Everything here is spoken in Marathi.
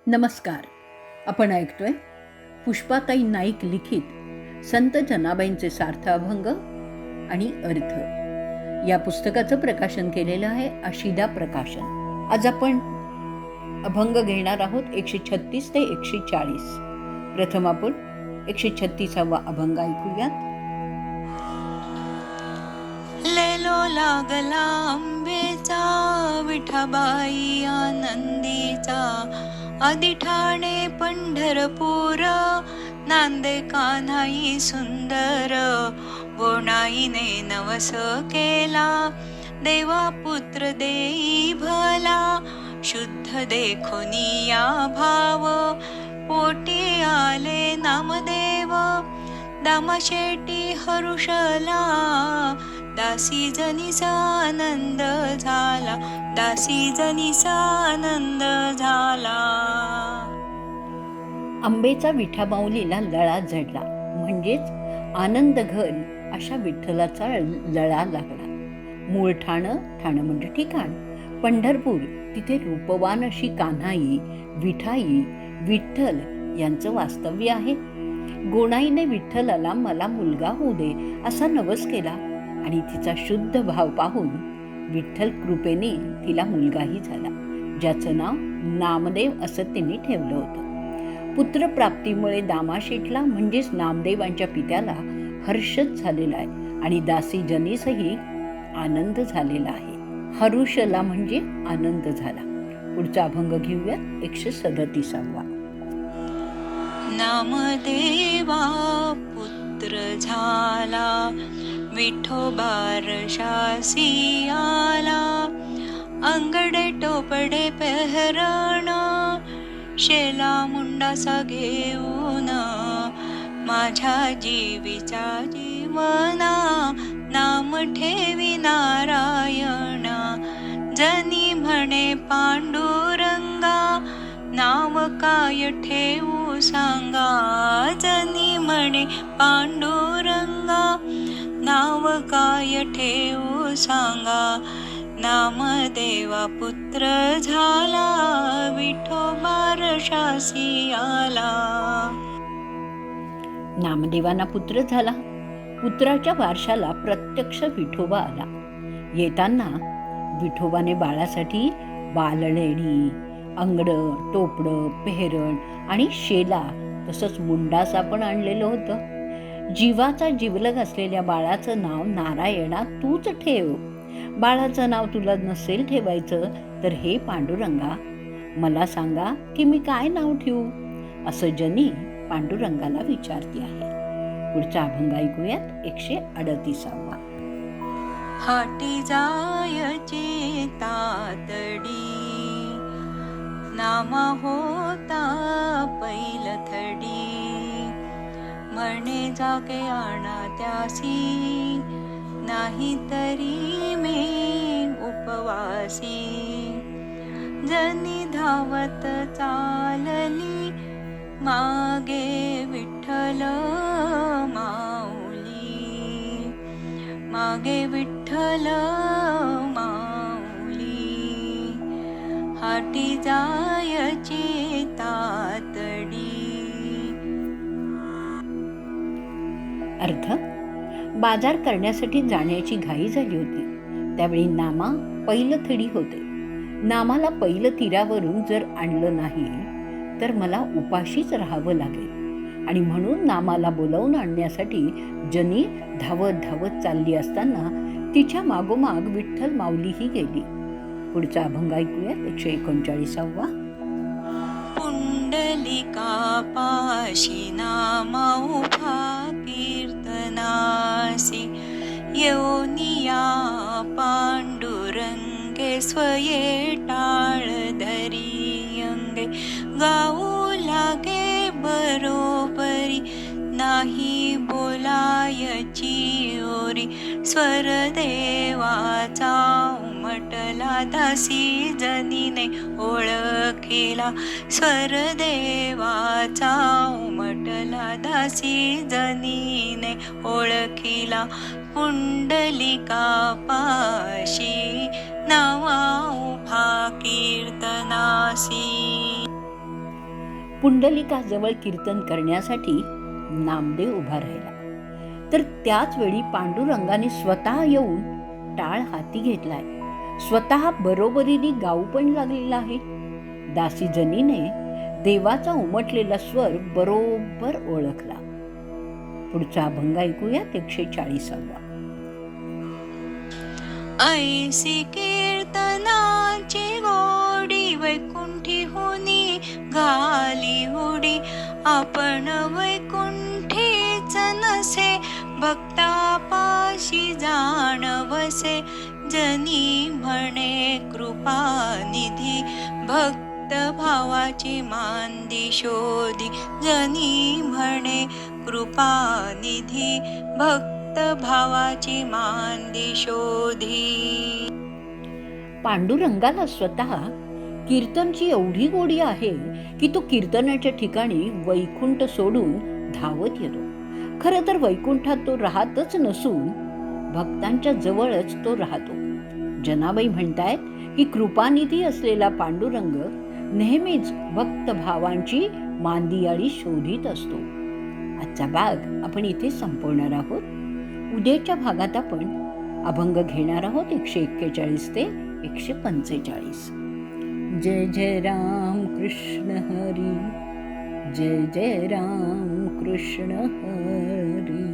नमस्कार. आपण ऐकतोय पुष्पाताई नाईक लिखित संत जनाबाईंचे सार्थ अभंग आणि अर्थ या पुस्तकाचं प्रकाशन केलेलं आहे आशिदा प्रकाशन. आज आपण अभंग घेणार आहोत 136 ते 140. प्रथम आपण 136वा अभंग ऐकूयात. लेलो लागला आंबेचा विठाबाई आनंदीचा, आदिठाणे पंढरपूर नांदे कान्हाई सुंदर. गोणाईने नवस केला देवा पुत्र देई भला, शुद्ध देखुनिया भाव पोटी आले नामदेव. दामाशेटी हरुषला दासी जनीचा आनंद झाला, दासी जनीचा आनंद झाला. आंबेचा विठा माऊलीला लळा जडला, म्हणजेच आनंद घन अशा विठ्ठलाचा लळा लागला. मूळ ठाणं म्हणजे ठिकाण, पंढरपूर, तिथे रूपवान अशी कान्हाई, विठाई, विठ्ठल यांचं वास्तव्य आहे. गोणाईने विठ्ठलाला मला मुलगा होऊ दे असा नवस केला आणि तिचा शुद्ध भाव पाहून विठ्ठल कृपेने तिला मुलगाही झाला, ज्याचं नाव नामदेव असं तिने ठेवलं होतं. पुत्रप्राप्तीमुळे दामाशेठला म्हणजेच नामदेवांच्या पित्याला हर्षच झालेला आहे आणि दासी जनीसही आनंद झालेला आहे. हरुषला म्हणजे आनंद झाला. पुढचा अभंग घेऊया 137वा. नामदेवा पुत्र झाला विठोबा रशासी आला. अंगडे टोपडे पेहरण शेला मुंडासा घेऊन, माझ्या जीवीचा जीवना नाम ठेवी नारायणा. जनी म्हणे पांडुरंगा नाव काय ठेवू सांगा. जनी म्हणे पांडुरंगा नाव काय ठेवू सांगा. नामदेवा पुत्र झाला विठोबा रशासी आला. नामदेवांना पुत्र झाला. पुत्राच्या वारशाला प्रत्यक्ष विठोबा आला. येताना विठोबाने बाळासाठी बाललेणी, अंगडं, टोपडं, पेहरण आणि शेला तसंच मुंडासा पण आणलेलं होतं. जीवाचा जिवलग असलेल्या बाळाचं नाव नारायणा तूच ठेव. बाळाचं नाव तुला नसेल ठेवायचं तर हे पांडुरंगा मला सांगा की मी काय नाव ठेवू, असं जनी पांडुरंगाला विचारते आहे. पुढचा अभंग ऐकूयात 138वा. हाटी जायची तातडी नामा होता पैलथडी. म्हणे जागे आणा त्यासी नाही तरी मी उपवासी. जनी धावत चालली मागे विठ्ठल माऊली. मागे विठ्ठल माऊली. हाटी जायची तातडी. अर्थ: बाजार करण्यासाठी जाण्याची घाई झाली होती. त्यावेळी नामा पैलथडी होते. नामाला पैल तीरावरून जर आणलं नाही तर मला उपाशीच राहावं लागेल आणि म्हणून नामाला बोलावून आणण्यासाठी जनी धावत चालली असताना तिच्या मागोमाग विठ्ठल माऊलीही गेली. पुढचा अभंग ऐकूयात 139वा. पुंडलिका पाशी नामा उभा कीर्तनासी. येऊनिया पांडुरंगे स्वये टाळ धरी अंगे. गाऊ लागे बरोबरी नाही बोलायची ओरी. स्वर देवाचा उमटला दासी जनीने ओळखिला. स्वर देवाचा उमटला दासी जनीने ओळखिला. पुंडलिका पाशी नावा उभा कीर्तनासी. पुंडलिकाजवळ कीर्तन करण्यासाठी नामदेव उभा राहिला. तर त्याच वेळी पांडुरंगाने स्वतः येऊन टाळ हाती घेतलाय. स्वतः बरोबरीने गाऊ पण लागलेला आहे. दासीजनीने देवाचा उमटलेला स्वर बरोबर ओळखला. पुढचा अभंग ऐकूयात 140वा. ऐसी कीर्तनाची गोडी वैकुंठी होनी घाली होडी. आपण वैकुंठीच नसे भक्तापाशी जाणवसे. जनी म्हणे कृपानिधी भक्त भावाची मांदी शोधी. जनी म्हणे कृपानिधी भक्त भावाची मांदी शोधी. पांडुरंगाला स्वतः कीर्तनची एवढी गोडी आहे की तो कीर्तनाच्या ठिकाणी वैकुंठ सोडून धावत येतो. खरं तर वैकुंठात तो राहतच नसून भक्तांच्या जवळच तो राहतो. जनाबाई म्हणतायत की कृपानिधी असलेला पांडुरंग नेहमीच भक्त भावांची मांदियाळी शोधित असतो. आजचा भाग आपण इथे संपवणार आहोत. उद्याच्या भागात आपण अभंग घेणार आहोत 141 ते 145. जय जय राम कृष्ण हरी. जय जय राम कृष्ण हरी.